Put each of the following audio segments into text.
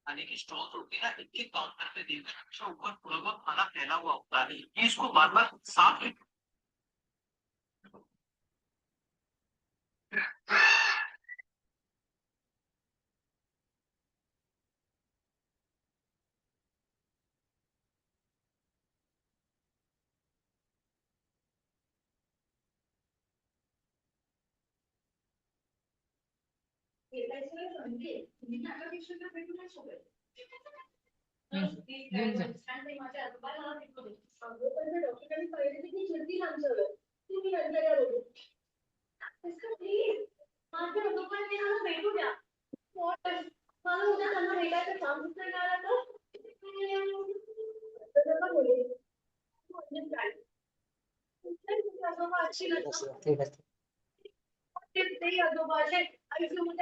खाने की स्टॉल होती है ना, इनके काउंटर पे देखकर हमेशा ऊपर थोड़ा बहुत खाना फैला हुआ होता है, ये इसको बार बार साफ ठीक आहे.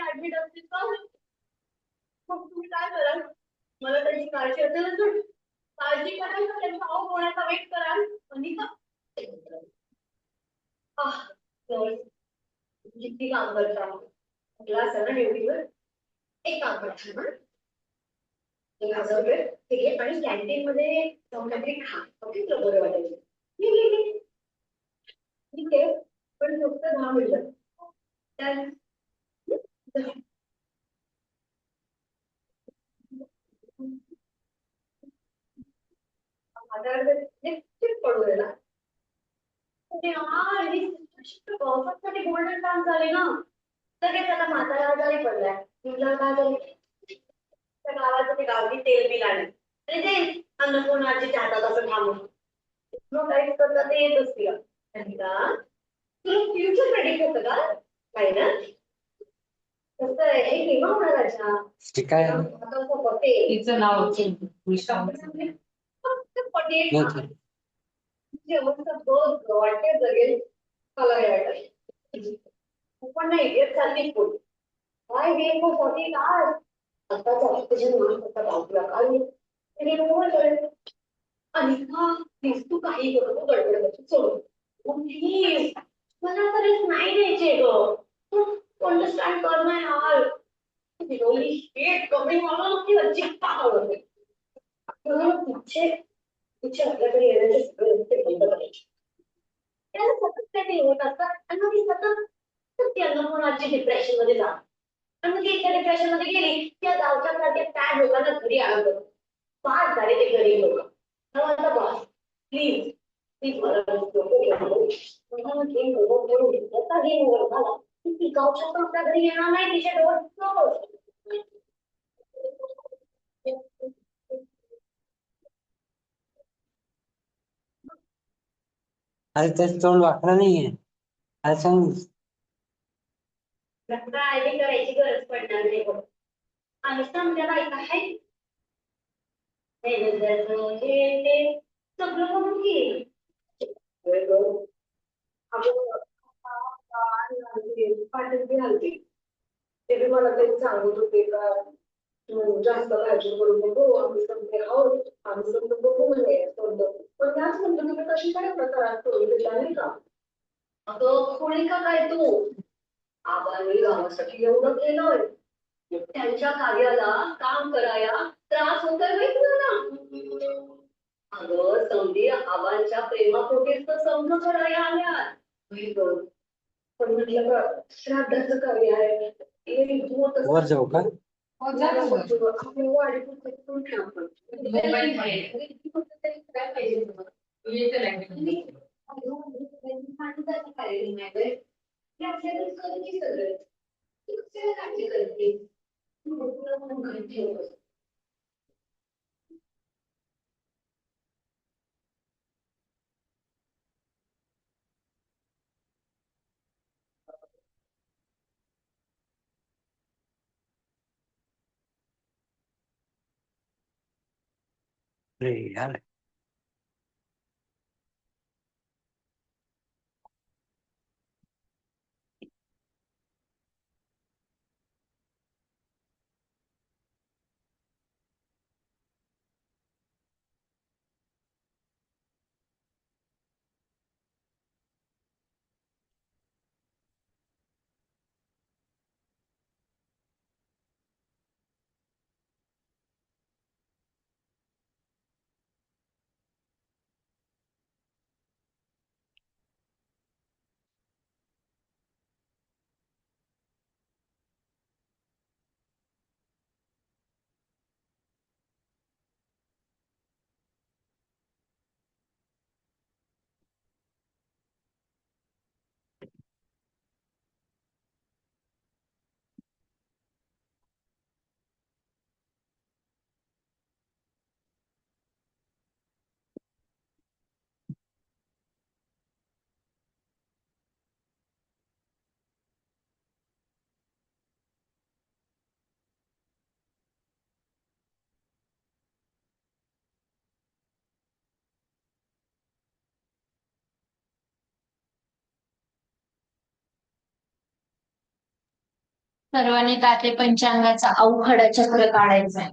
ऍडमिट असतील का? मग तुम्ही काय कराल? मला त्यांची काळजी असेल तर काळजी कराल का त्यांचा अहो होण्याचा वेट कराल? आणि का किती काम करता क्लास आहे ना ड्युटीवर एक काम करता ना 1,000 रुपये ते घे आणि कॅन्टीन मध्ये जाऊन काहीतरी खा ओके तुला बरं वाटेल ठीक आहे पण फक्त 10 मिनिटं तर निश्चित पडू दे ना गोल्डन काम झाले ना तर ते त्याला म्हातारा आजारी पडलाय तुला काय झालं त्या गावाचं ते गावठी तेल बिल आलं आणि ते अन्नपूर्णाची हातात असं थांबून मग काही करता ते येत असतील का तुला फ्युचर प्रेडिक्ट होतं का नाही ना कसं आहे हे केव्हा होणार अच्छा ठीक आहे. तिचं नाव फक्त पटेल वाटते जगेल मला वाटत पण नाही येत चालली पुढे काय हे फॉर्टी काय आताच ऑक्सिजन म्हणून होता बाजूला काय आणि आणि प्लीज तू काही करू गडबड सोड प्लीज मला तर नाही द्यायचे ग तू अंडरस्टँड कर ना यार होली शिट कमी मला की अजिबात आवडत नाही आपल्याला पुढचे पुढचे आपल्याकडे येण्याचे सगळे रस्ते बंद करायचे त्याला सतत काहीतरी होत असतात आणि मग ती सतत ती अन्नपूर्णाची डिप्रेशन मध्ये जात आणि मग ती एका डिप्रेशन मध्ये गेली त्या गावच्या सारख्या त्या लोकांना घरी आणलं पाच झाले ते गरीब लोक आता बस प्लीज प्लीज मला गेम झाला ती गावच्या पण आपल्या घरी येणार नाही तिच्या डोळ्यात अरे त्याचं तोंड वाकडं नाहीये. अरे सांग. काळजी करायची गरज पडणार नाही बघ आणि समजा बायका आहे ते सगळं म्हणून घेईल पाठवते घालते ते बी मला काही सांगत होते का तू जास्त काळजी करू नको आम्ही समजे आहोत आम्ही समजा बघू म्हणे पण त्याच म्हणतो तुम्ही कशी काय प्रकारात करू दिला नाही का अगं कोणी का काय तू आबांनी गावासाठी एवढं केलंय त्यांच्या कार्याला काम करायला त्रास होतोय माहिती ना अगं समधी आबांच्या प्रेमापोटीच तर समज करायला आल्या पण म्हटलं का श्राद्धाचं कार्य आहे वर जाऊ का? आपल्या वाडीत ठेव आपण अरे यार. सर्वांनी ताते पंचांगाचा अवघड चक्र काढायचं आहे.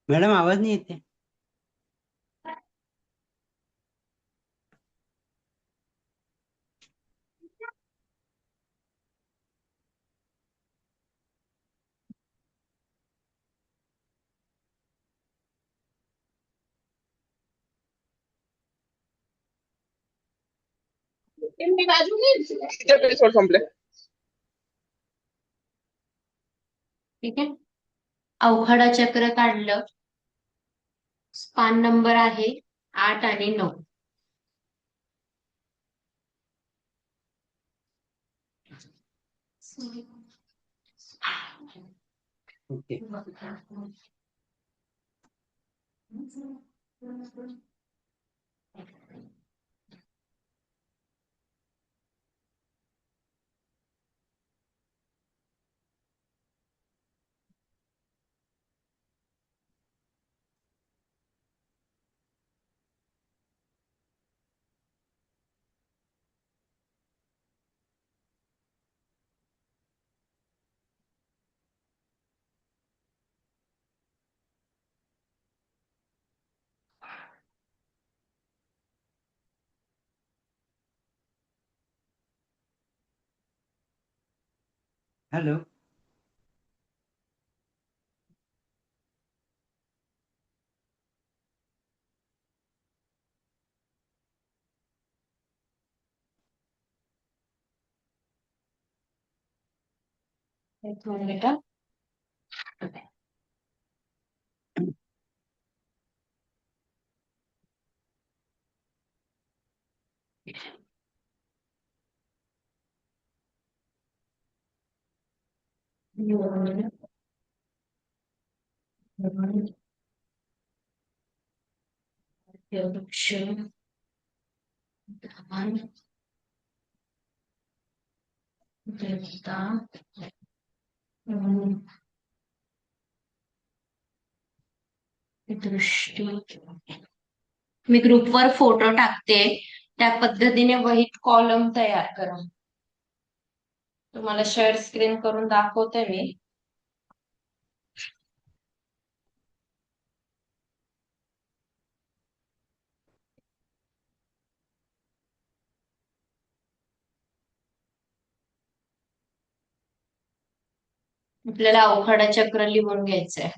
मॅडम आवाज नाही येते. एपिसोड संपले. ठीक आहे. अवघड चक्र काढलं. पान नंबर आहे 8 आणि 9. ओके. हॅलो. एक मिनिट. वृक्ष, धान, देवता, दृष्टी. मी ग्रुपवर फोटो टाकते. त्या पद्धतीने वहीत कॉलम तयार करा. तुम्हाला शेअर स्क्रीन करून दाखवते मी. आपल्याला अवघड चक्र लिहून घ्यायचंय.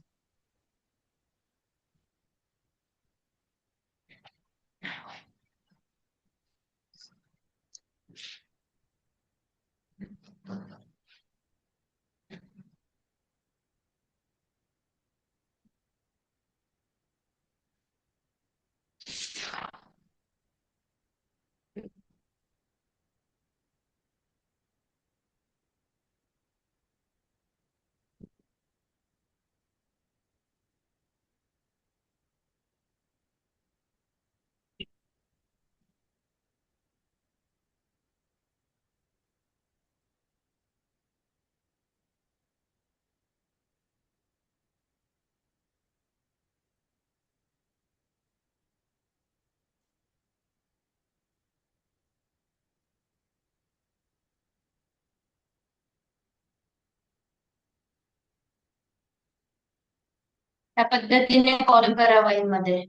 त्या पद्धतीने कॉल करा वहीमध्ये.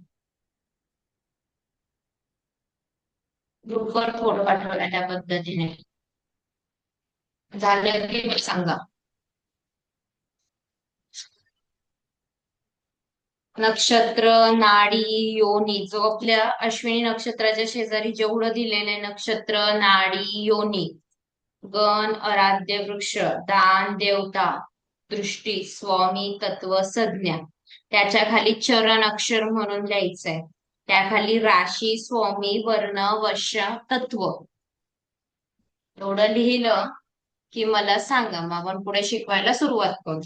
ग्रुपवर फोटो पाठवला त्या पद्धतीने. झालं की सांगा. नक्षत्र, नाडी, योनी. जो आपल्या अश्विनी नक्षत्राच्या शेजारी जेवढं दिलेलं नक्षत्र, नाडी, योनी, गण, आराध्य वृक्ष, दान, देवता, दृष्टी, स्वामी, तत्व, संज्ञा. त्याच्या खाली चरण अक्षर म्हणून लिहायचंय. त्याखाली राशी, स्वामी, वर्ण, वश, तत्व. एवढं लिहिलं की मला सांगा, मग आपण पुढे शिकवायला सुरुवात करू.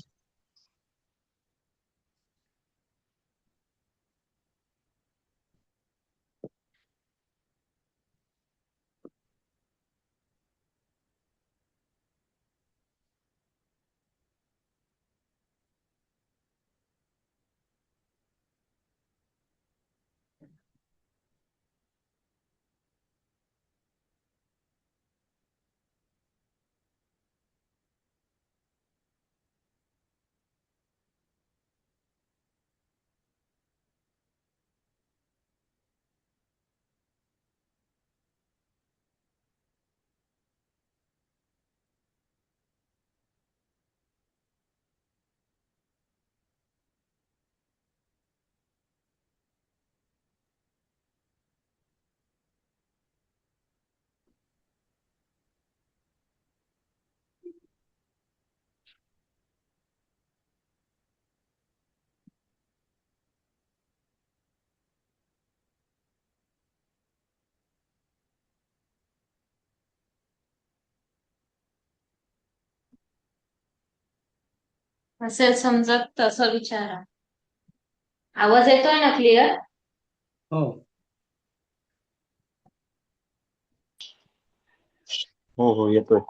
असेल समजत तसं विचारा. आवाज येतोय ना क्लिअर? हो. हो हो येतोय.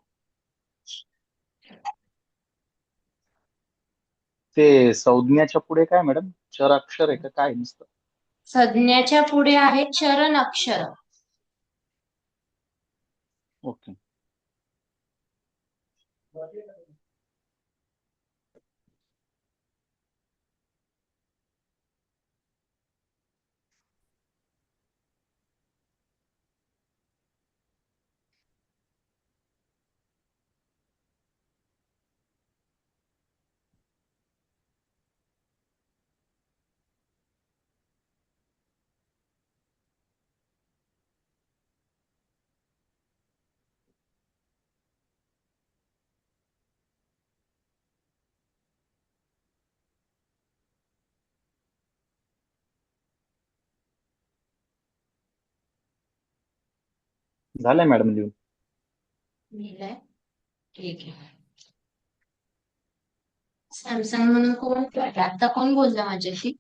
ते संज्ञाच्या पुढे काय मॅडम, चर अक्षर आहे का काय नुसतं? संज्ञाच्या पुढे आहे चरण अक्षर. ओके. झालंय मॅडम लिहून. लिहिलंय? ठीक आहे. सॅमसंग म्हणून कोण आता कोण बोलला माझ्याशी?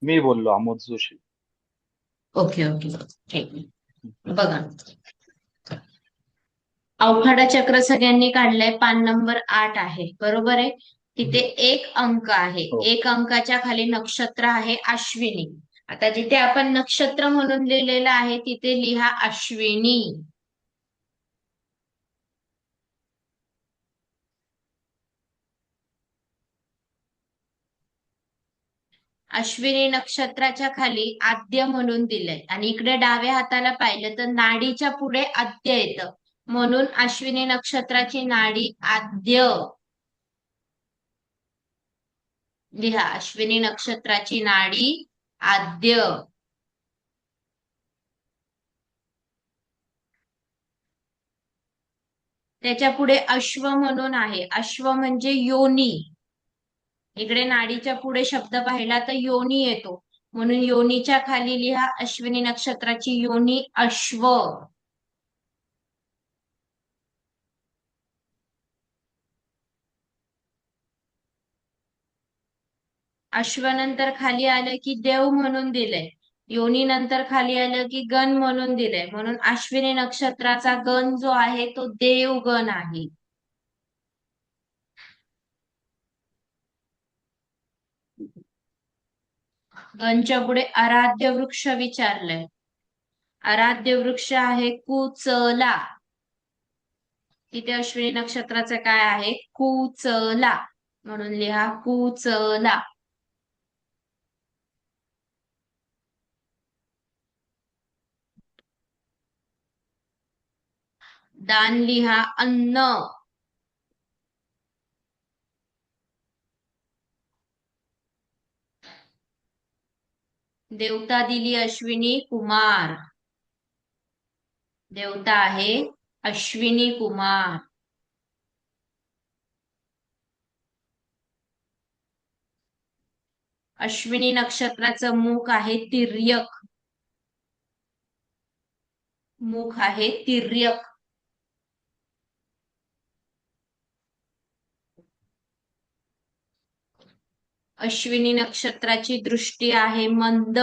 मी बोललो, आमोद जोशी. ओके ओके ठीक आहे. बघा, अवघड चक्र सगळ्यांनी काढलंय. पान नंबर 8 आहे, बरोबर आहे. तिथे एक अंक आहे. हो. एक अंकाच्या खाली नक्षत्र आहे अश्विनी. आता जिथे आपण नक्षत्र म्हणून लिहिलेलं आहे तिथे लिहा अश्विनी. अश्विनी नक्षत्राच्या खाली आद्य म्हणून दिलंय आणि इकडे डाव्या हाताला पाहिलं तर नाडीच्या पुढे आद्य येतं, म्हणून अश्विनी नक्षत्राची नाडी आद्य लिहा. अश्विनी नक्षत्राची नाडी आद्य. त्याच्या पुढे अश्व म्हणून आहे. अश्व म्हणजे योनी. इकडे नाडीच्या पुढे शब्द पाहिला तर योनी येतो, म्हणून योनीच्या खाली लिहा अश्विनी नक्षत्राची योनी अश्व. अश्व नंतर खाली आलं की देव म्हणून दिलंय. योनी नंतर खाली आलं की गण म्हणून दिलंय, म्हणून अश्विनी नक्षत्राचा गण जो आहे तो देवगण आहे. गणच्या पुढे आराध्य वृक्ष विचारलंय. आराध्य वृक्ष आहे कुचला. तिथे अश्विनी नक्षत्राचं काय आहे? कुचला, म्हणून लिहा कुचला. दान लिहा अन्न. देवता दिली अश्विनी कुमार. देवता आहे अश्विनी कुमार. अश्विनी नक्षत्राचं मुख आहे तिर्यक. मुख आहे तिर्यक. अश्विनी नक्षत्राची दृष्टी आहे मंद.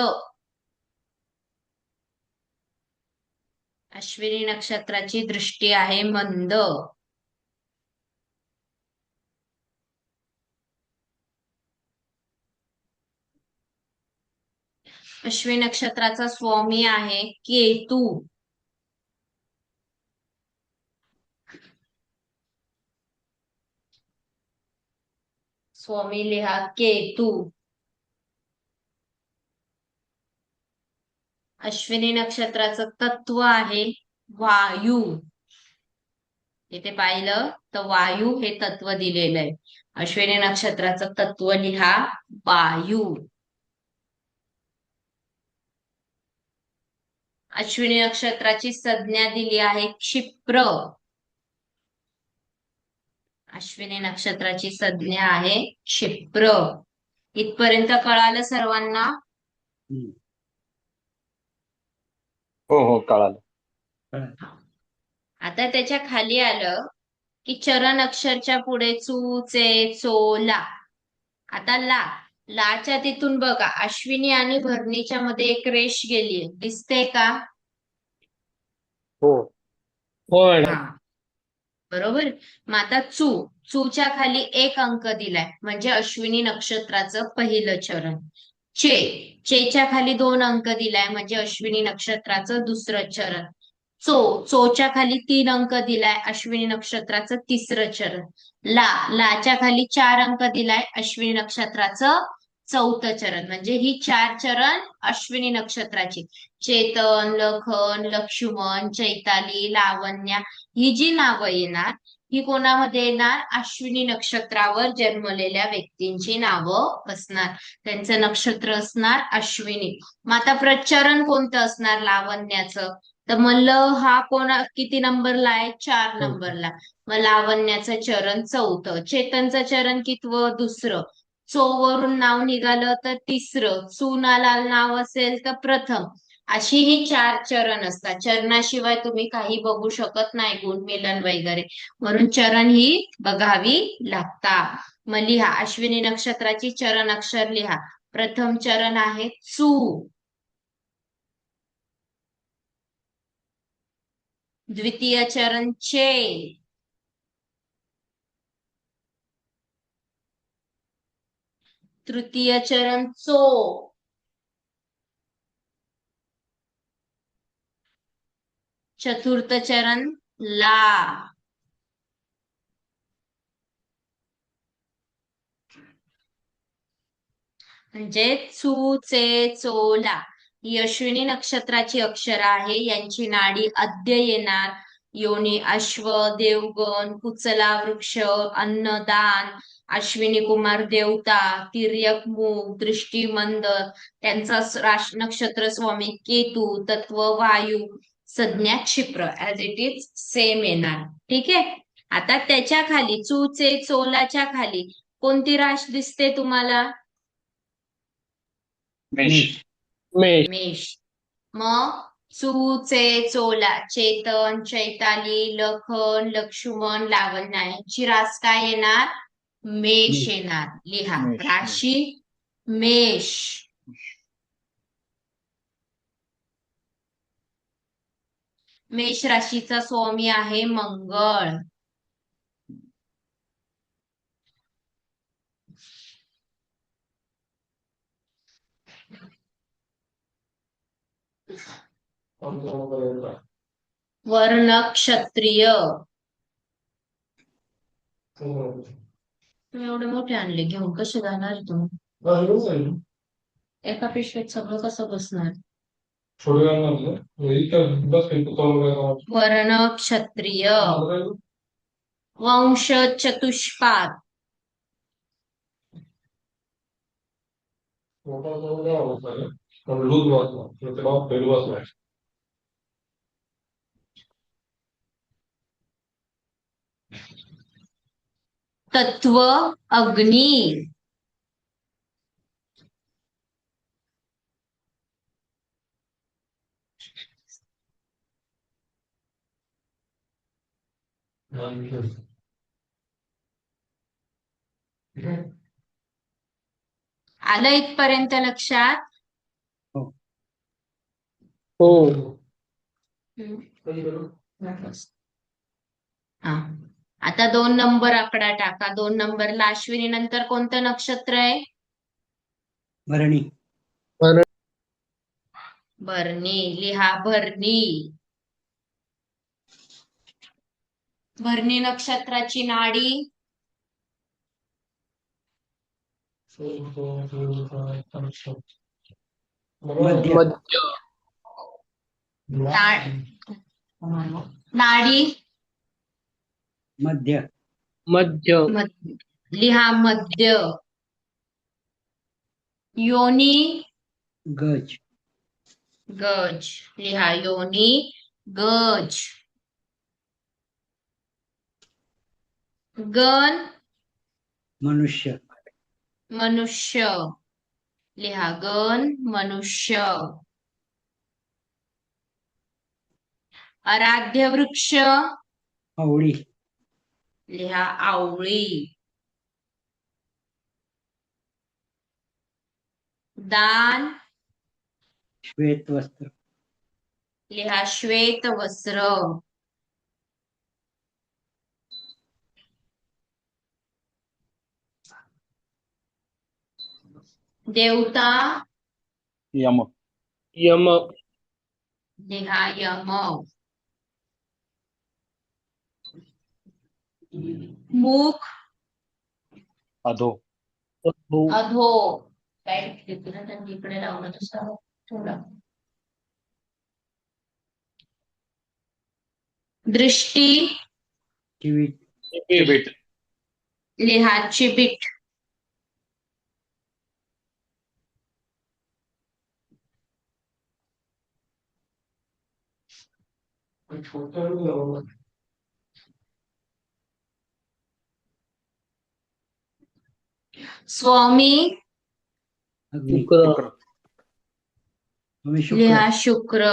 अश्विनी नक्षत्राची दृष्टी आहे मंद. अश्विनी नक्षत्राचा स्वामी आहे केतू. स्वामी लिहा केतू. अश्विनी नक्षत्राचं तत्व आहे वायू. इथे पाहिलं तर वायू हे तत्व दिलेलं आहे. अश्विनी नक्षत्राचं तत्व लिहा वायू. अश्विनी नक्षत्राची संज्ञा दिली आहे क्षिप्र. अश्विनी नक्षत्राची संज्ञा आहे क्षिप्र. इथपर्यंत कळालं सर्वांना? हो हो कळालं. कळलं. आता त्याच्या खाली आलं की चरण अक्षरच्या पुढे चू चे चो ला. आता ला, लाच्या तिथून बघा अश्विनी आणि भरणीच्या मध्ये एक रेष गेलीये, दिसते का? हो. हो मॅडम. हा, बरोबर. मग आता चू, चूच्या खाली एक अंक दिलाय म्हणजे अश्विनी नक्षत्राचं पहिलं चरण. चे, चेच्या खाली 2 अंक दिलाय म्हणजे अश्विनी नक्षत्राचं दुसरं चरण. चो, चोच्या खाली 3 अंक दिलाय अश्विनी नक्षत्राचं तिसरं चरण. ला, लाच्या खाली 4 अंक दिलाय अश्विनी नक्षत्राचं चौथं चरण. म्हणजे ही 4 चरण अश्विनी नक्षत्राची. चेतन, लखन, लक्ष्मण, चैताली, लावण्या ही जी नावं येणार ही कोणामध्ये येणार? अश्विनी नक्षत्रावर जन्मलेल्या व्यक्तींची नावं असणार. त्यांचं नक्षत्र असणार अश्विनी. मग आता प्रचरण कोणतं असणार लावण्याचं? तर मग ल हा किती नंबरला आहे? 4 नंबरला. मग लावण्याचं चरण चौथं. चेतनचं चरण कितवं? दुसरं. चो वरून नाव निघालं तर तिसरं. चूनाला नाव असेल तर प्रथम. अशी ही 4 चरण असतात. चरणाशिवाय तुम्ही काही बघू शकत नाही, गुणमिलन वगैरे. म्हणून चरण ही बघावी लागतात. मग लिहा अश्विनी नक्षत्राची चरण अक्षर लिहा. प्रथम चरण आहे चू. द्वितीय चरण चे. तृतीय चरण चो. चतुर्थ चरण ला. म्हणजे चू चे चो ला ही अश्विनी नक्षत्राची अक्षर आहे. यांची नाडी अद्य येणार. योनी अश्व, देवगण, कुचला वृक्ष, अन्नदान, अश्विनी कुमार देवता, तिर्यक मूग, दृष्टी मंद, त्यांचा नक्षत्र स्वामी केतू, तत्व वायू, संज्ञा क्षिप्र. ऍज इट इज सेम येणार. ठीक आहे. आता त्याच्या खाली चूचे चोलाच्या खाली कोणती राश दिसते तुम्हाला? मेष. मेष. मेष. मग चूचे चोला चेतन, चैताली, लखन, लक्ष्मण, लावण्या यांची रास काय येणार? मेष येणार. लिहा मेष. राशी मेष. मेष राशीचा स्वामी आहे मंगळ. वर्ण क्षत्रिय. तुम्ही एवढे मोठे आणले घेऊन कसे जाणार तुम्ही? एका पिशवीत सगळं कसं बसणार? वर्ण क्षत्रिय. वंश चतुष्पाद. तत्व अग्नी. आलं इथपर्यंत लक्षात? हो. हा. आता 2 नंबर आकडा टाका. 2 नंबरला अश्विनी नंतर कोणतं नक्षत्र आहे? भरणी. भरणी. लिहा भरणी. भरणी नक्षत्राची नाडी मध्य. नाडी मध्य. मध्य. लिहा मध्य. योनी गज. गज. लिहा योनी गज. गण मनुष्य. मनुष्य. लिहा गण मनुष्य. आराध्य वृक्ष आवळी. लिहा आवळी. दान श्वेत वस्त्र. लिहा श्वेत वस्त्र. देवता यम. यम. लिहा यम. मुख अधो. अधो. अधो. काय लिहिते ना त्यांनी इकडे लावलं तसं थोडं. दृष्टी चिवीट. चिबीट. लिहा चिबीट. स्वामी अग्नी. शुक्र. शुक्र. स्वामी शुक्र. लिहा शुक्र.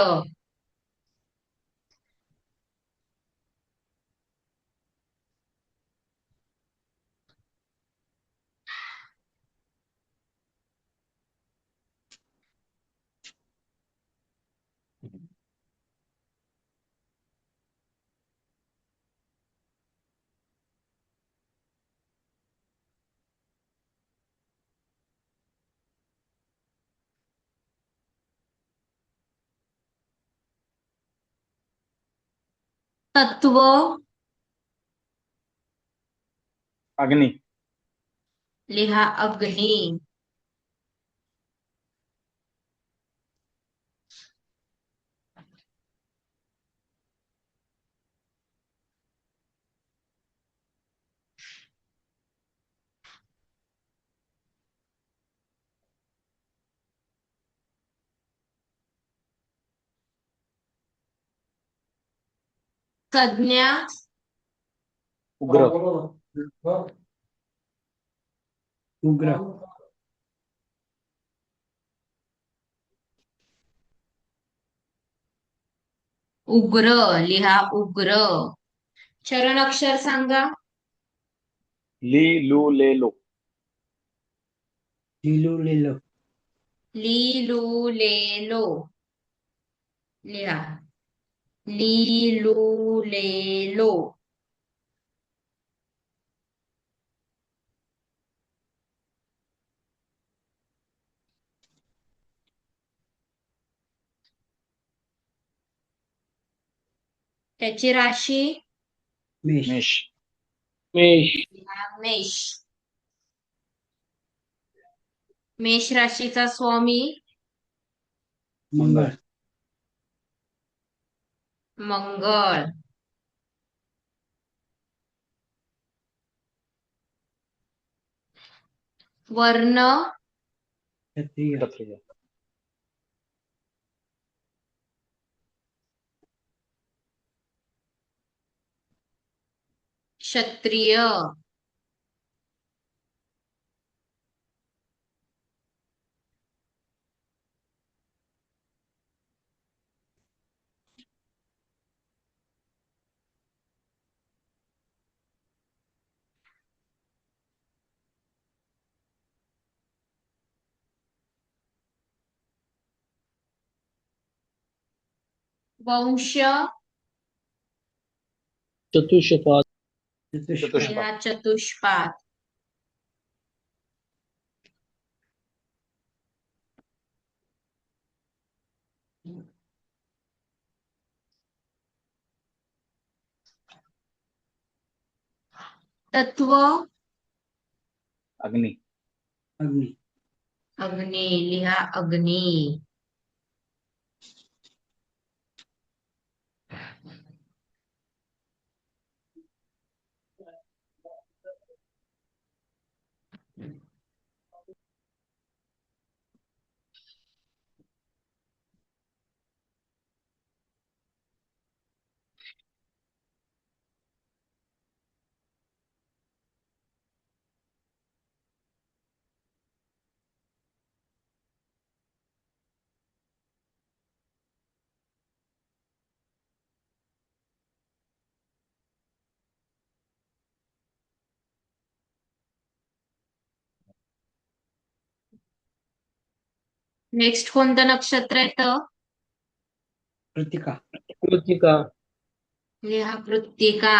तत्व अग्नी. लिहा अग्नी. संज्ञा उग्र. उग्र. उग्र. लिहा उग्र. चरण अक्षर सांगा. ली लू ले लो. लिलू लिलो. ली लू ले लो. लिहा ली लू ले लो. त्याची राशी मेष. मेष. मेष. मेष. मेष राशीचा स्वामी मंगळ. मंगळ. वर्ण क्षत्रिय. क्षत्रिय. क्षत्रिय. वंश चतुष्पाद. चतुष्पाद. लिहा चतुष्पाद. तत्व अग्नी. अग्नी. अग्नी. लिहा अग्नी. नेक्स्ट कोणतं नक्षत्र येतं? कृतिका. कृतिका. लिहा कृत्तिका.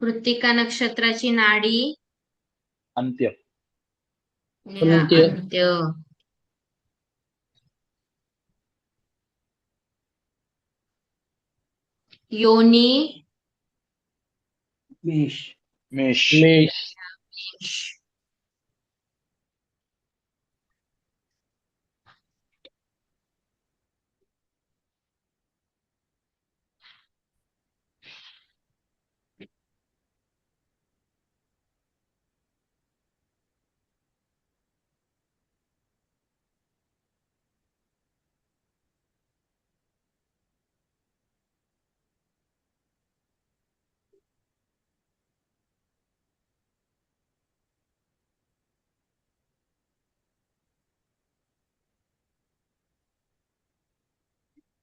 कृत्तिका नक्षत्राची नाडी. अंत्य. लिहा अंत्य. अंत्य. योनी. मेष. मेष. मेष.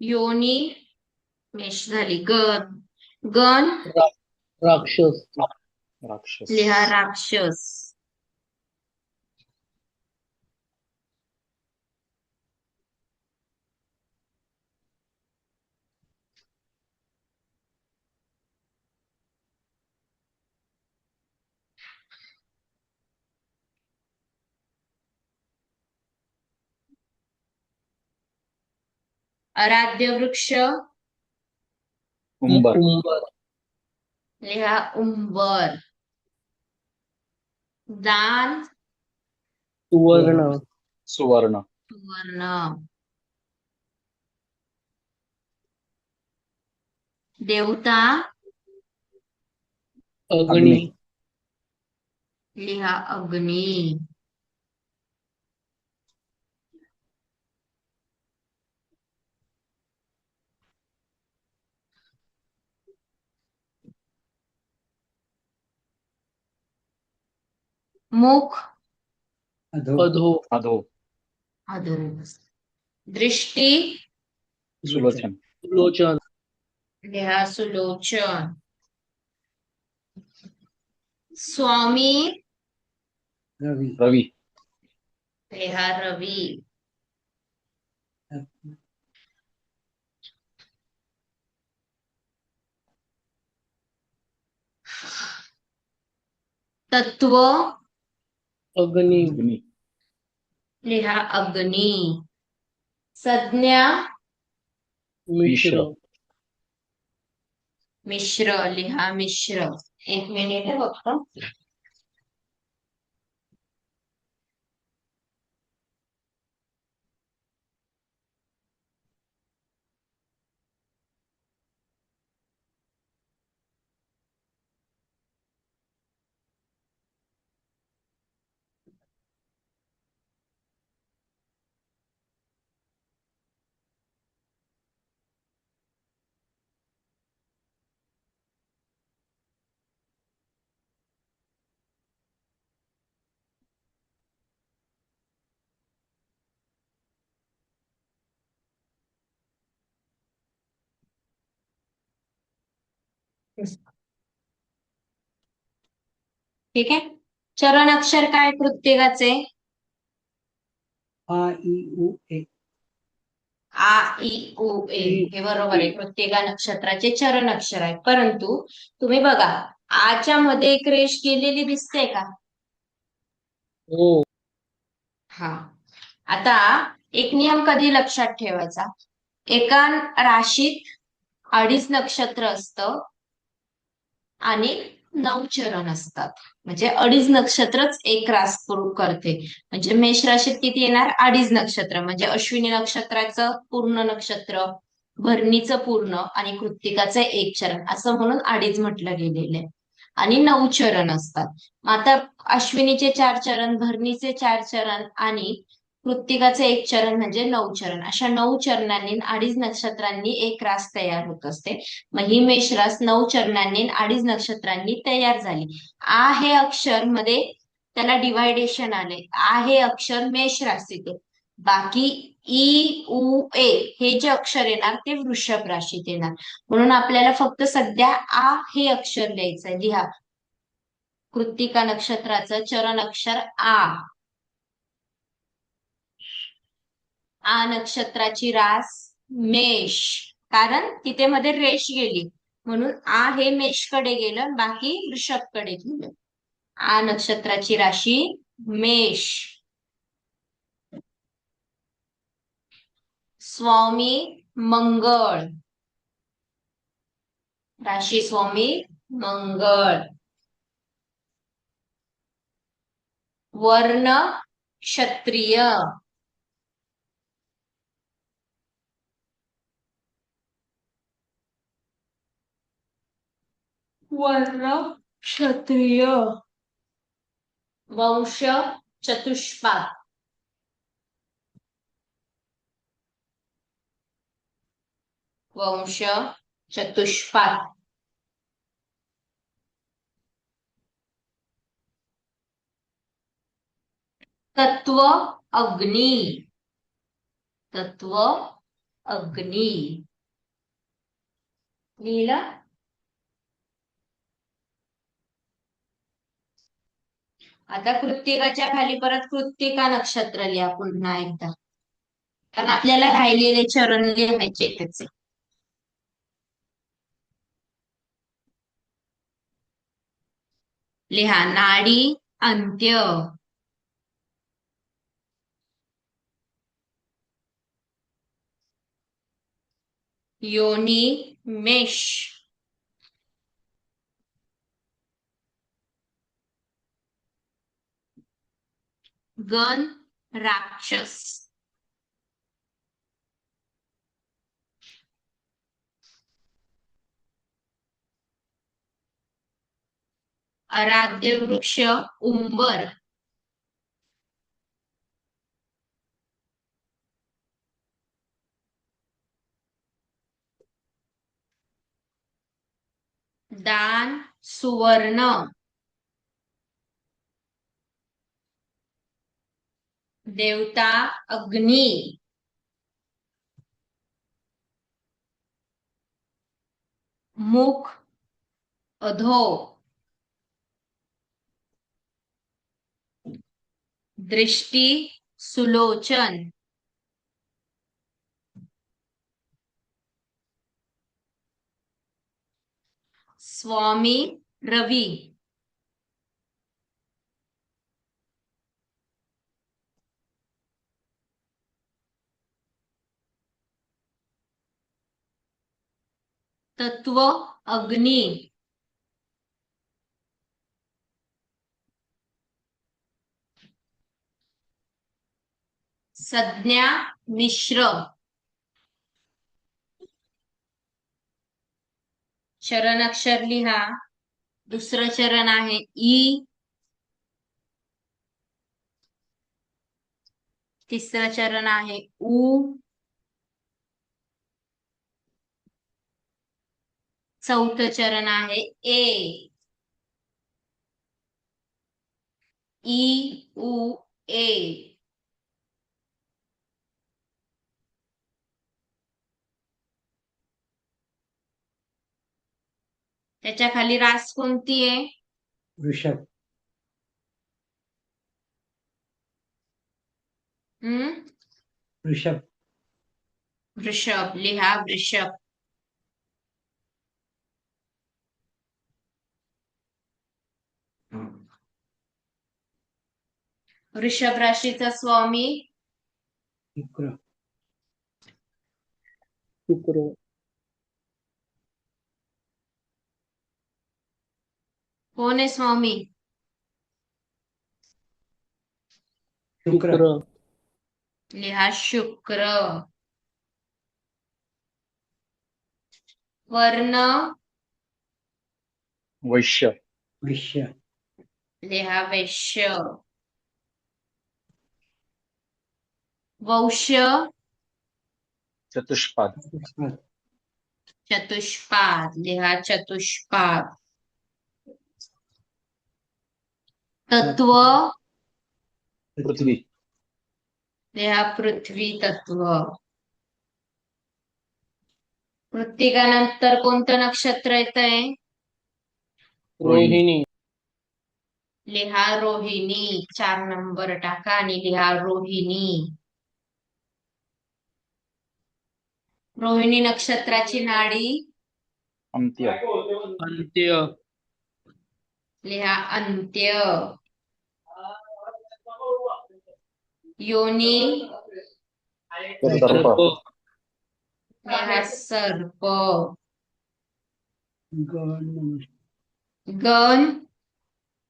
योनी मेष झाली. गण. गण. राक्षस. राक्षस. लिहा राक्षस. आराध्य वृक्ष. उंबर. उंबर. लिहा उंबर. दान. सुवर्ण. सुवर्ण. सुवर्ण. देवता. अग्नी. लिहा अग्नी. मुख. अधो. अधो. अधो. अधो. दृष्टी. सुलोचन. सुलोचन. लिहा सुलोचन. स्वामी. रवी. रवी. लिहा रवी. तत्व. अग्नी. अग्नी. लिहा अग्नी. संज्ञा. मिश्र. मिश्र. लिहा मिश्र. एक मिनिट है फक्त. ठीक आहे. चरण अक्षर काय कृत्तिकाचे? आ इ उ ए. आ इ उ ए हे बरोबर आहे. कृत्तिका नक्षत्राचे चरण अक्षर आहे. परंतु तुम्ही बघा, आच्या मध्ये एक रेष गेलेली दिसते का? हो. हा. आता एक नियम कधी लक्षात ठेवायचा, एका राशीत 2.5 नक्षत्र असतं आणि 9 चरण असतात. म्हणजे 2.5 नक्षत्रच एक रास करते. म्हणजे मेष राशीत किती येणार? 2.5 नक्षत्र. म्हणजे अश्विनी नक्षत्राचं पूर्ण नक्षत्र, भरणीचं पूर्ण आणि कृत्तिकाचं 1 चरण, असं म्हणून 2.5 म्हटलं गेलेलं आहे. आणि 9 चरण असतात. आता अश्विनीचे 4 चरण, भरणीचे 4 चरण आणि कृत्तिकाचं एक चरण म्हणजे 9 चरण. अशा 9 चरणांनी 2.5 नक्षत्रांनी एक रास तयार होत असते. मग ही मेष रास 9 चरणांनी 2.5 नक्षत्रांनी तयार झाली. आ हे अक्षर मध्ये त्याला डिव्हायडेशन आले. आ हे अक्षर मेष राशीत आहे. बाकी ई उ ए हे जे अक्षर येणार ते वृषभ राशीत येणार. म्हणून आपल्याला फक्त सध्या आ हे अक्षर लिहायचंय. लिहा. कृत्तिका नक्षत्राचं चरण अक्षर आ. आ नक्षत्राची रास मेष, कारण तिथे मध्ये रेष गेली म्हणून आ हे मेषकडे गेलं, बाकी वृषभकडे गेलं. आ नक्षत्राची राशी मेष. स्वामी मंगळ, राशी स्वामी मंगळ. वर्ण क्षत्रिय, वर्ण क्षत्रिय. वंश चतुष्पाद, वंश चतुष्पाद. तत्व अग्नी, तत्व अग्नी. लिहिलं. आता कृत्तिकाच्या खाली परत कृत्तिका नक्षत्र लिहा पुन्हा एकदा, कारण आपल्याला राहिलेले चरण लिहायचे त्याचे. लिहा. नाडी अंत्य, योनी मेष, गण राक्षस, आराध्य वृक्ष उंबर, दान सुवर्ण, देवता अग्नी, मुख अधो, दृष्टि सुलोचन, स्वामी रवि, तत्व अग्नि, संज्ञा मिश्र. चरण अक्षर लिहा. दुसरं चरण आहे ई. तिसरं चरण आहे उ. चौथं चरण आहे ए. ई उ ए. त्याच्या खाली रास कोणती आहे? वृषभ. वृषभ. वृषभ. लिहा वृषभ. वृषभ राशीचा स्वामी शुक्र. शुक्र. कोण आहे स्वामी? शुक्र. शुक्र. लिहा शुक्र. वर्ण वैश्य. वैश्य. लिहा वैश्य. वैश्य चतुष्पाद चतुष्पाद लिहा चतुष्पाद. तत्व पृथ्वी लिहा पृथ्वी तत्व. कृत्तिकानंतर कोणतं नक्षत्र येतंय? रोहिणी लिहा रोहिणी. 4 नंबर टाका आणि लिहा रोहिणी. रोहिणी नक्षत्राची नाडी अंत्य अंत्य लिहा अंत्य. योनी सर्प सर्प लिहा सर्प. गण गण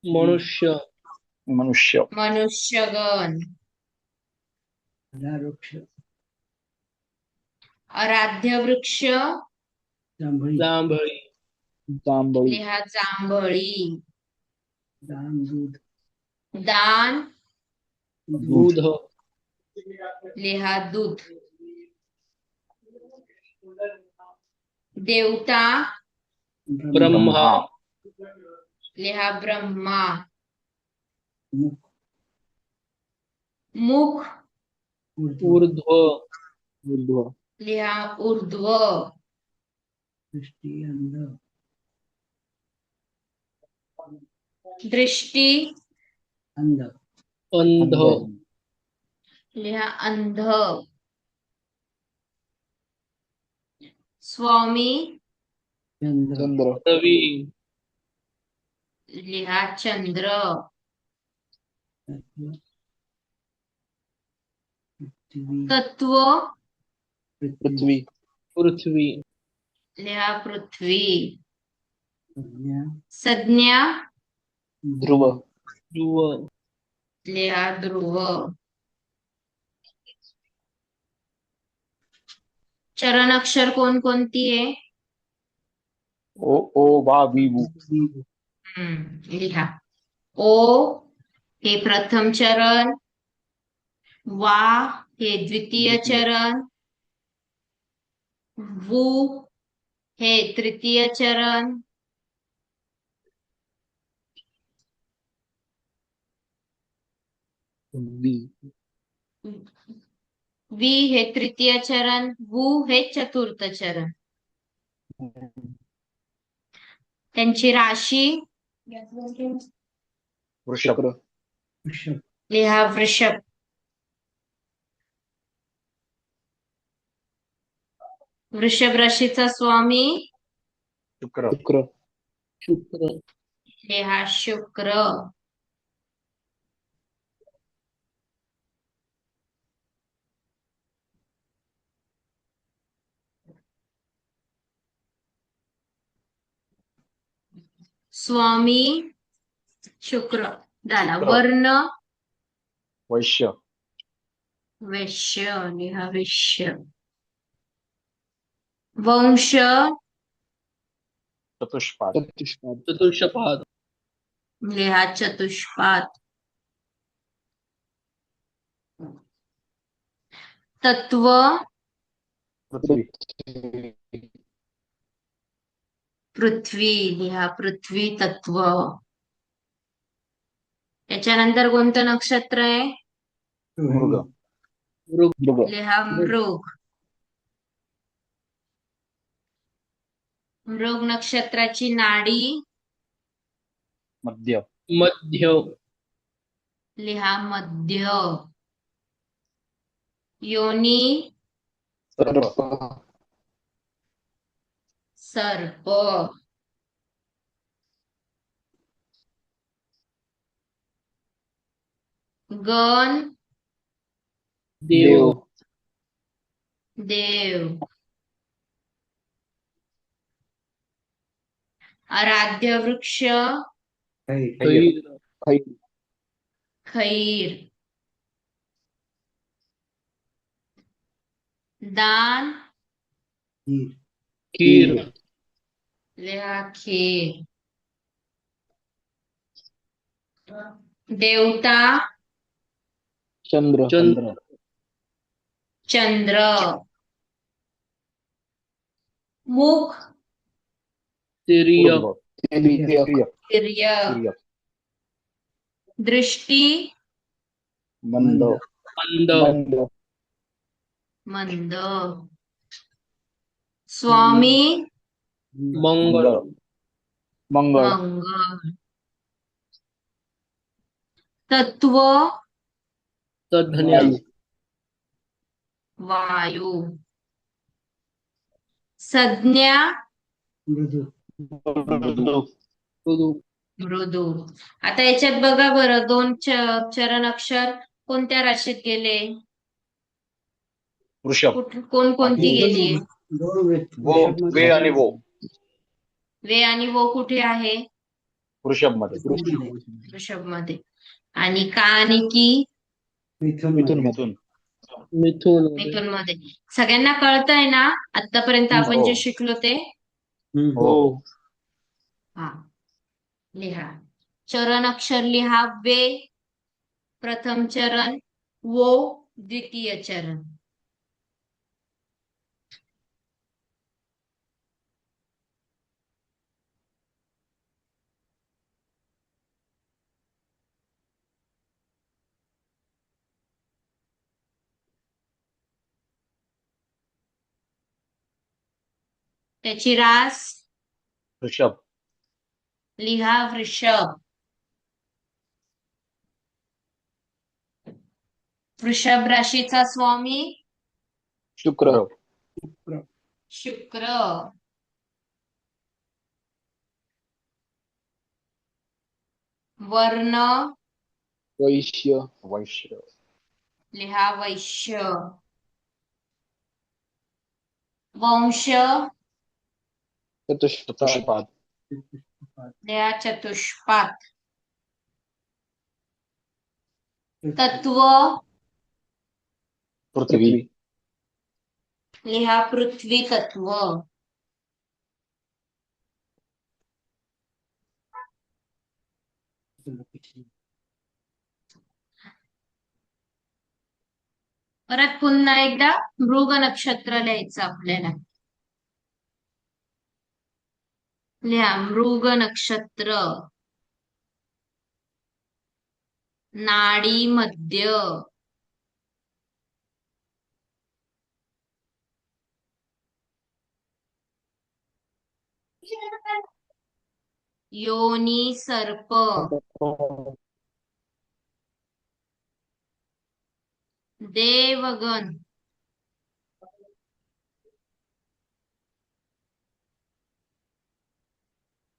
मनुष्य मनुष्य मनुष्यगण. आराध्य वृक्ष जांभळी जांभळी लिहा जांभळी. दान दूध लिहा दूध. देवता ब्रह्मा लिहा ब्रह्मा. मुख ऊर्ध्व ऊर्ध्व लिहा ऊर्ध्व. दृष्टी अंध लिहा अंध. स्वामी चंद्र रवी लिहा चंद्र. तत्व पृथ्वी पृथ्वी लिहा पृथ्वी. संज्ञा ध्रुव ध्रुव लिहा ध्रुव. चरण अक्षर कोणकोणती आहे? ओ ओ वा वी वू लिहा. ओ हे प्रथम चरण, वा हे द्वितीय द्वितीय. चरण, वू हे तृतीय चरण, वी वी हे तृतीय चरण, वू हे चतुर्थ चरण. त्यांची राशी वृषभ लिहा वृषभ. वृषभ राशीचा स्वामी शुक्र शुक्र लिहा शुक्र. स्वामी शुक्र झाला. शुक्र. वर्ण वैश्य वैश्य लिहा वैश्य. वंश चतुष्पाद चतुष्पाद लिहा चतुष्पाद. तत्व पृथ्वी पृथ्वी लिहा पृथ्वी तत्व. त्याच्यानंतर कोणतं नक्षत्र आहे? मृग मृग लिहा मृग. मृग नक्षत्राची नाडी मध्य मध्य लिहा मध्य. योनी सर्प सर्प. गण देव देव. आराध्य वृक्ष खैर खैर. दान खीर लिहा खीर. देवता चंद्र चंद्र. मुख तिर्यक. तिर्यक. तिर्यक. तिर्यक. दृष्टी मंद. मंद. मंद. स्वामी मंगळ. मंगळ. मंगळ. तत्व तज्ज्ञ. वायू. संज्ञा मृदू. मृदू. मृदू. मृदू. आता याच्यात बघा बरं, दोन चरण अक्षर कोणत्या राशीत गेले? वृषभ. कोणती गेली? वो. वे आणि वो. वे आणि वो कुठे आहे? वृषभ मध्ये. वृषभ मध्ये. आणि का आणि की? मिथुन. मिथुन. मिथुन. मिथुन मध्ये. सगळ्यांना कळतंय ना आतापर्यंत आपण हो. जे शिकलो ते? हो. हा, लिहा. चरण अक्षर लिहा. वे प्रथम चरण, वो द्वितीय चरण. त्याची रास वृषभ. लिहा. वृषभ. वृषभ राशीचा स्वामी शुक्र. शुक्र. वर्ण वैश्य. वैश्य. लिहा. वैश्य. वंश चतुष्पाद. लिहा. चतुष्पाद. तत्व पृथ्वी. लिहा. पृथ्वी तत्व. परत पुन्हा एकदा मृग नक्षत्र लिहायचं आपल्याला. लिहा. मृग नक्षत्र. नाडी मध्य. योनी सर्प. देवगण.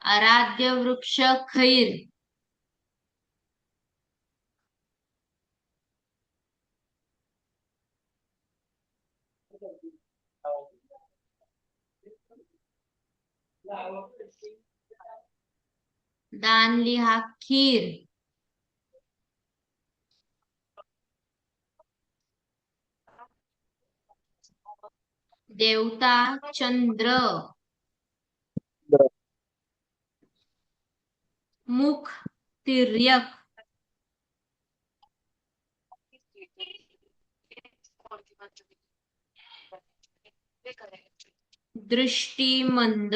आराध्य वृक्ष खैर. दान लिहा. खीर. देवता चंद्र. मुख तिर्यक. दृष्टी मंद.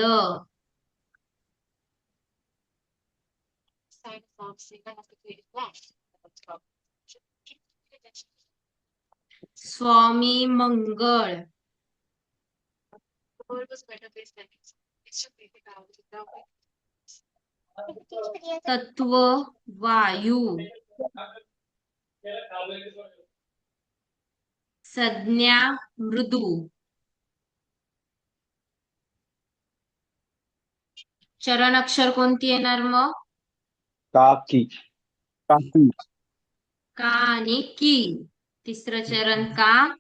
स्वामी मंगळ. तत्व वायू. संज्ञा मृदू. चरण अक्षर कोणती येणार मग? काकी. का आणि की. तिसरं चरण का,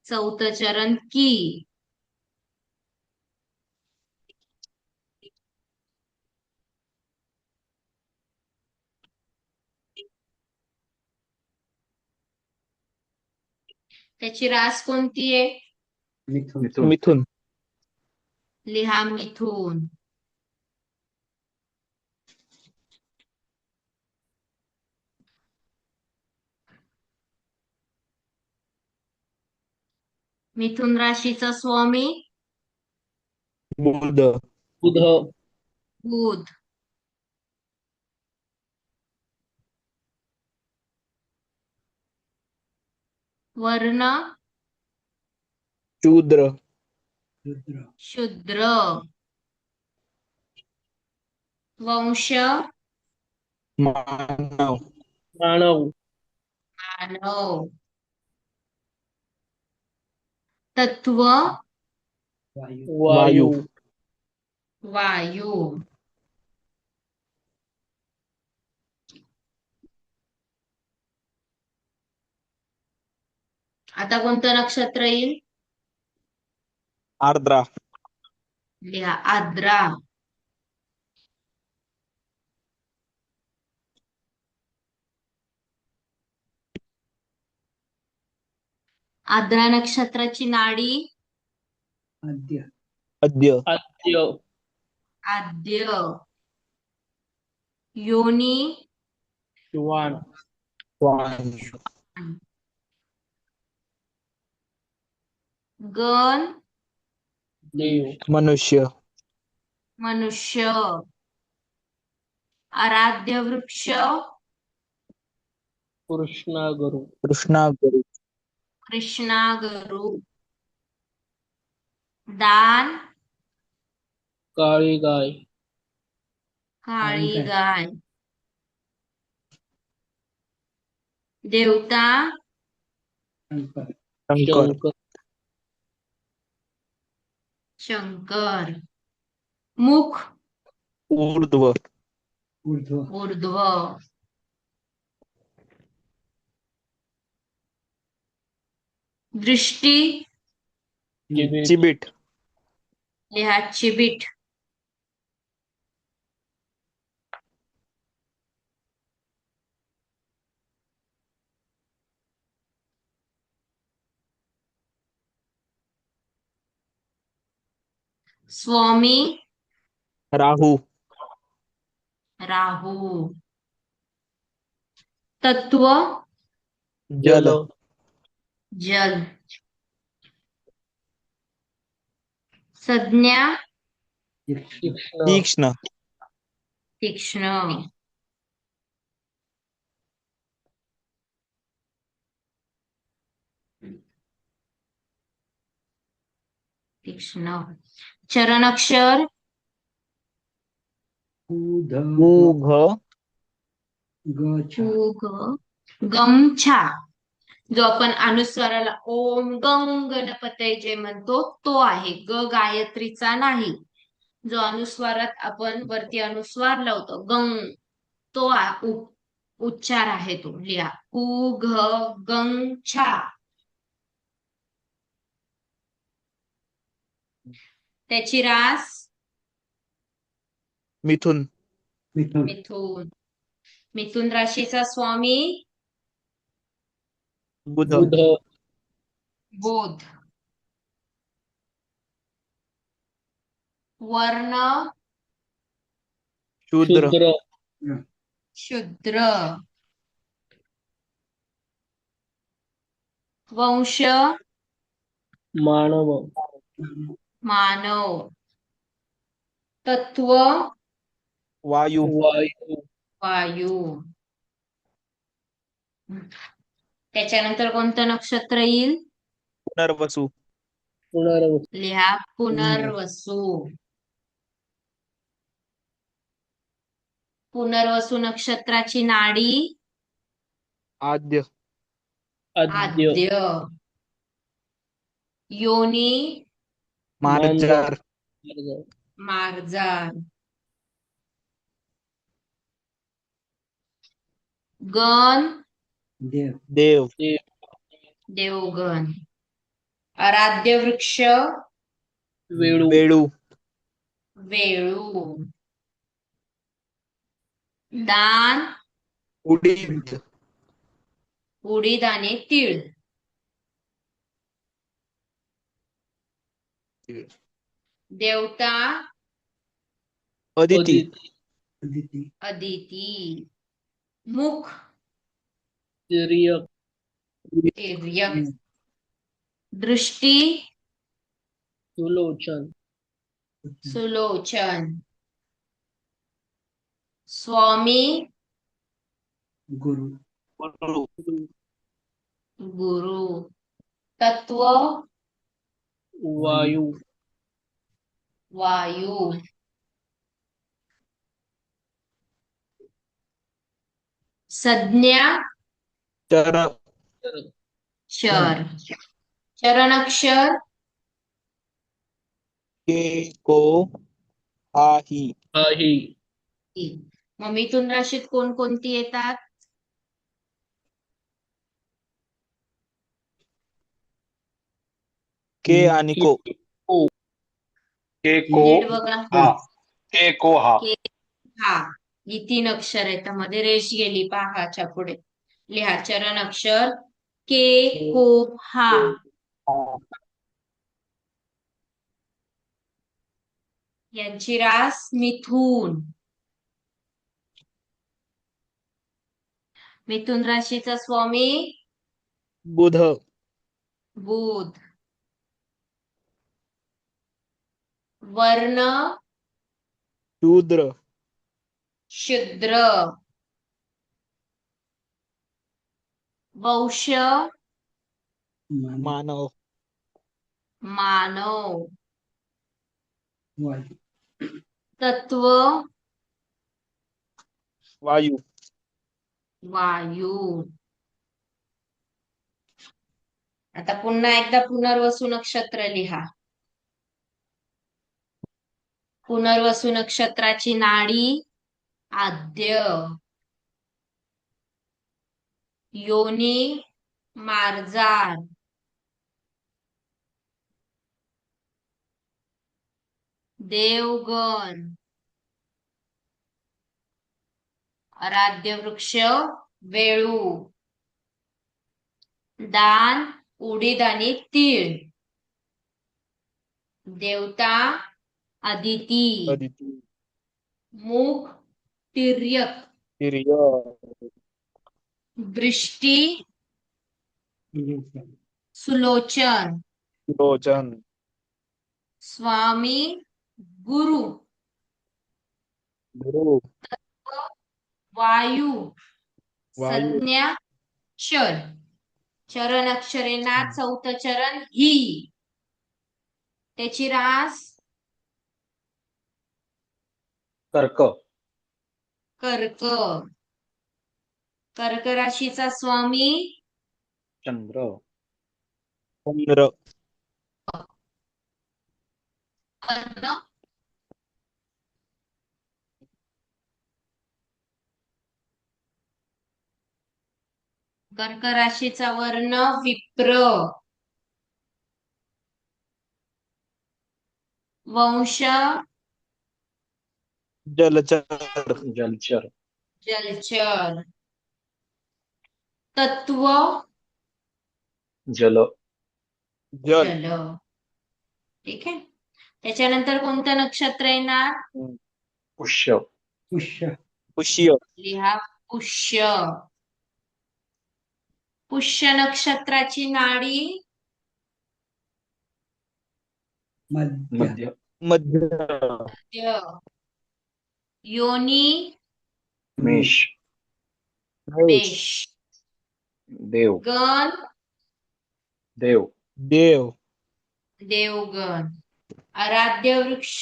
चौथं चरण की. त्याची रास कोणती आहे? मिथुन. लिहा. मिथुन. मिथुन राशीचा स्वामी बुध. बुध. बुध. वर्ण शूद्र. रुद्र शूद्र. वंश मानव. मानव. मानव. तत्व वायू वायू. वायू. आता कोणतं नक्षत्र येईल? आर्द्रा. लिहा आर्द्रा. आर्द्रा नक्षत्राची नाडी आद्य अद्य. आद्य. आद्य. योनी श्वान. श्वान. गण देव. मनुष्य. मनुष्य. आराध्य वृक्ष कृष्णागरू. कृष्णागरू. कृष्णागरू. दान काळी गाय. काळी काळी गाय. देवता शंकर शंकर. शंकर. शंकर. मुख ऊर्ध्व. ऊर्ध्व ऊर्ध्व. दृष्टी जिबीट. चिबीट. लिहा चिबीट. स्वामी राहू. राहू. तत्व जल. जल. संज्ञा तीक्ष्ण. तीक्ष्ण. तीक्ष्ण. तीक्ष्ण. चरणाक्षर ऊध उघ. ग छ उग गमछा. जो आपण अनुस्वाराला ओम गंग गणपतये जे म्हणतो तो आहे. ग गायत्रीचा नाही. जो अनुस्वारात आपण वरती अनुस्वार लावतो गंग तो उच्चार आहे तो. लिहा उ घ गंग छा. त्याची रास मिथुन. मिथुन मिथुन. मिथुन राशीचा स्वामी बुध. बुध. बुध. वर्ण शूद्र. शूद्र. शूद्र. वंश मानव. मानव. तत्व वायू. वायू. वायू. त्याच्यानंतर कोणतं नक्षत्र येईल? पुनर्वसू. पुनर्वसू. लिहा पुनर्वसू. पुनर्वसू नक्षत्राची नाडी आद्य. आद्य. आद्य. योनी मार्जार. मार्जार. गण देव देव. देवगण. आराध्य वृक्ष वेळू. वेळू. वेळू. दान उडीद. उडीद आणि तीळ. देवता अदिती. अदिती अदिती. मुख तिर्यक. तिर्यक. दृष्टी सुलोचन सुलोचन स्वामी गुरु गुरु गुरु तत्व वायू वायू संज्ञा चर चर चरणाक्षर के को हा ही आहे मग मिथुन राशीत कोणकोणती येतात? के आणि को के को नीट बघा. हा के को हा के हा ही 3 अक्षर आहेत, त्यामध्ये रेष गेली पाहाच्या पुढे. लिहा चरण अक्षर के को हा. यांची रास मिथुन. मिथुन राशीचा स्वामी बुध बुध. वर्ण शूद्र शूद्र. वंश मानव मानव. वायू तत्व वायू वायू. आता पुन्हा एकदा पुनर्वसू नक्षत्र लिहा. पुनर्वसू नक्षत्राची नाडी आद्य. योनी मार्जार. देवगण. आराध्य वृक्ष वेळू. दान उडीद आणि तीळ. देवता अदिती. अदिती मुख तिर्यक. तिर्य दृष्टी सुलोचन. लोचन स्वामी गुरु. गुरु वायू. वायू संज्ञा चर. चरण अक्षरेना 4थं चरण ही. त्याची रास कर्क कर्क. कर्क राशीचा स्वामी चंद्र चंद्र अन्न. कर्क राशीचा वर्ण विप्र. वंश जलचर जलचर जलचर. तत्व जल जल जल. ठीक आहे. त्याच्यानंतर कोणतं नक्षत्र येणार? पुष्य पुष्य पुष्य लिहा पुष्य. पुष्य नक्षत्राची नाडी मध्य मध्य मध्य मध्य. योनी मेष मेष. देव गण देव देव देवगण. आराध्य वृक्ष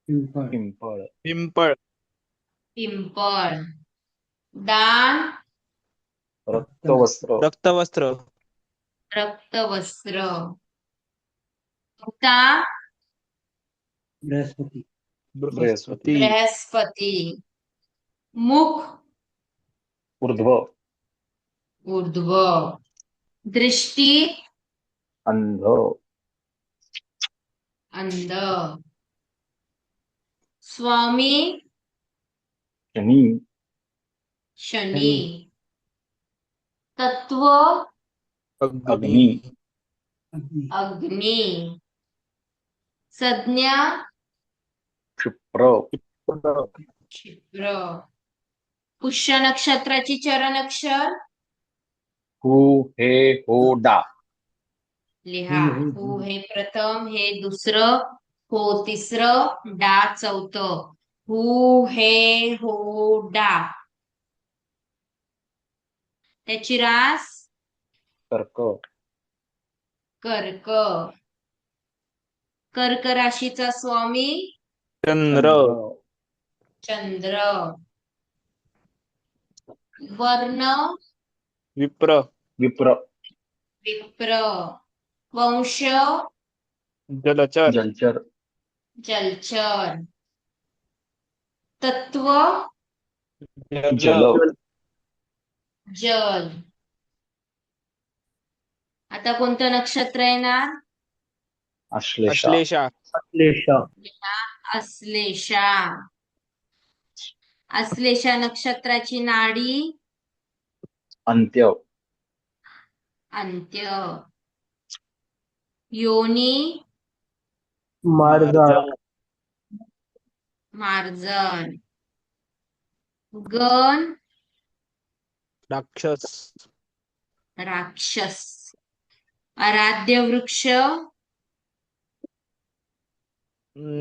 पिंपळ पिंपळ पिंपळ पिंपळ. दान रक्तवस्त्र रक्तवस्त्र रक्तवस्त्र. मुक्ता बृहस्पती बृहस्पती बृहस्पती. मुख ऊर्ध्व ऊर्ध्व. दृष्टी अंध अंध. स्वामी शनी शनी. तत्व अग्नी अग्नी अग्नी. संज्ञा क्षिप्र क्षिप्र. पुष्य नक्षत्राची चरण अक्षर हु हे हो डा लिहा. हु हे प्रथम, हे दुसरं, हो तिसरं, डा चौथं. हु हे हो डा. त्याची रास कर्क कर्क. कर्क राशीचा स्वामी चंद्र चंद्र. वर्ण विप्र विप्र विप्र. वंश जलचर जलचर जलचर. तत्व जल जल. आता कोणतं नक्षत्र येणार? आश्लेषा अश्लेषा अश्लेषा अश्लेषा. अश्लेषा नक्षत्राची नाडी अंत्य अंत्य. योनी मार्जन मार्जन. गण राक्षस राक्षस. आराध्य वृक्ष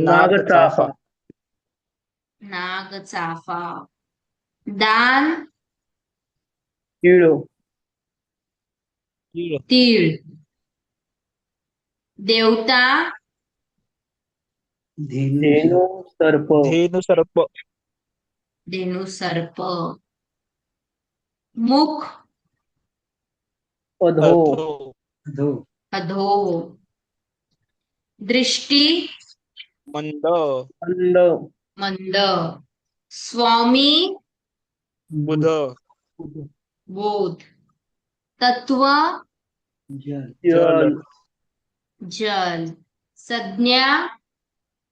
नागचाफा नागचाफा. दान तिळ तीळ. देवता धेनु सर्प धेनु सर्प. मुख अधो अधो. दृष्टी मंद मंद. स्वामी बुध बुध. तत्व जल जल. संज्ञा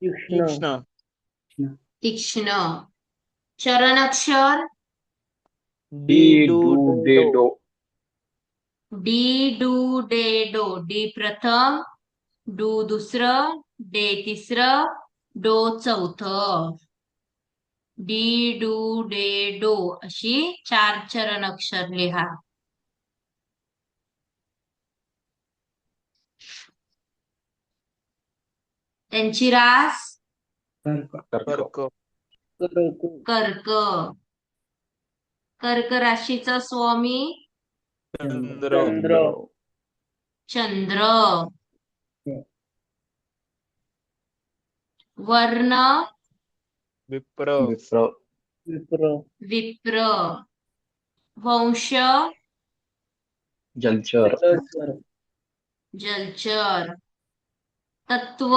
तीक्ष्ण तीक्ष्ण. चरणाक्षर डी डू डे डो डी डू डे डो. डी प्रथम, डू दुसरं, डे तिसरं, डो चौथं. डी डू डे डो अशी 4 चरण अक्षर लिहा. त्यांची रास कर्क कर्क. कर्क राशीचा स्वामी चंद्र चंद्र. वर्ण विप्र विप्र विप्र. वंश जलचर जलचर. तत्व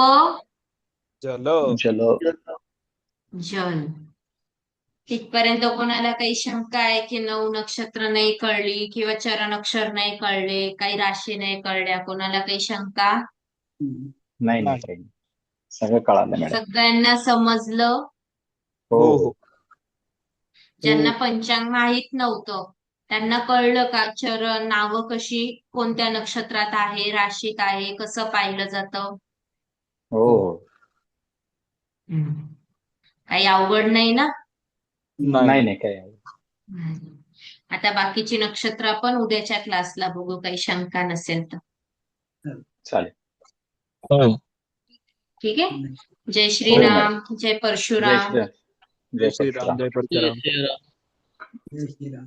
जल जल जल. तिथपर्यंत कोणाला काही शंका आहे की 9 नक्षत्र नाही कळली किंवा चरण अक्षर नाही कळले, काही राशी नाही कळल्या? कोणाला काही शंका? नाही काही सगळं कळालं मॅडम. सगळ्यांना समजलं? हो ज्यांना पंचांग माहित नव्हतं त्यांना कळलं का चरण नावं कशी कोणत्या नक्षत्रात आहे, राशीत आहे, कसं पाहिलं जातं? हो काही अवघड नाही ना? नाही काय आता बाकीची नक्षत्र आपण उद्याच्या क्लासला बघू, काही शंका नसेल तर. चालेल. ठीक आहे. जय श्रीराम, जय जय परशुराम. श्रीराम जय परशुराम. जय परशुराम जय श्रीराम.